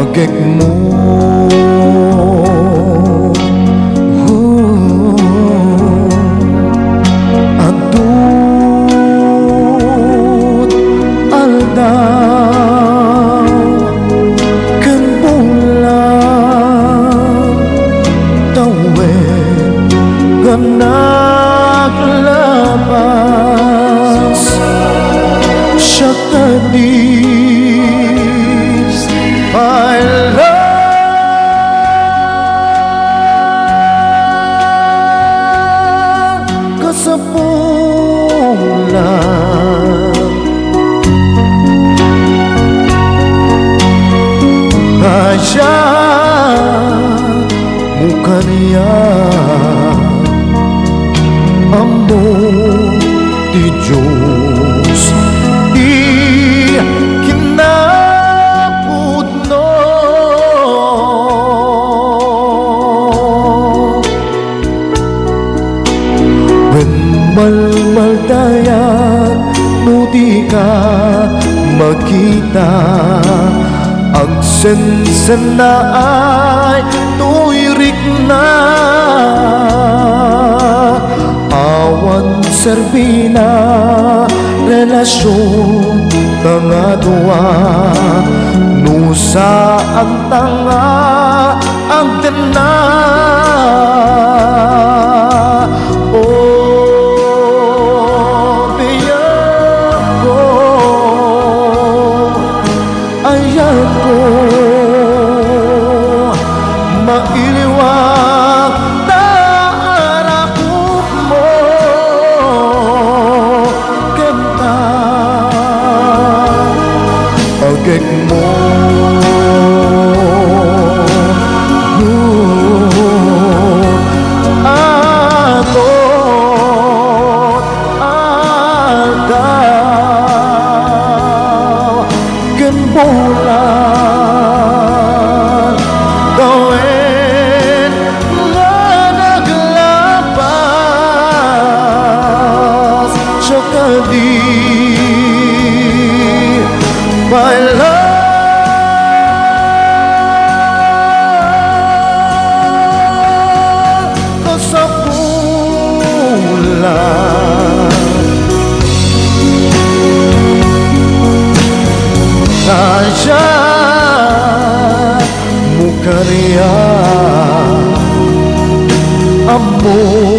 agek mo adut aldaw ken bulan tawen ganak labas siya tadi my love kasapulan kaya muka niya amor di Diyos di kinapudno when malmaldayan no di ka makita ang sensen na ay tuwirik na awan serbina relasyon tanga dua nusa ang tanga ang tena oh biyak ko ayan ko mailiwag na arakot mo kanta agek mo atot aldaw ken bulan gawin nga naglabas siya kadi my love kasapulan kaya muka niya amor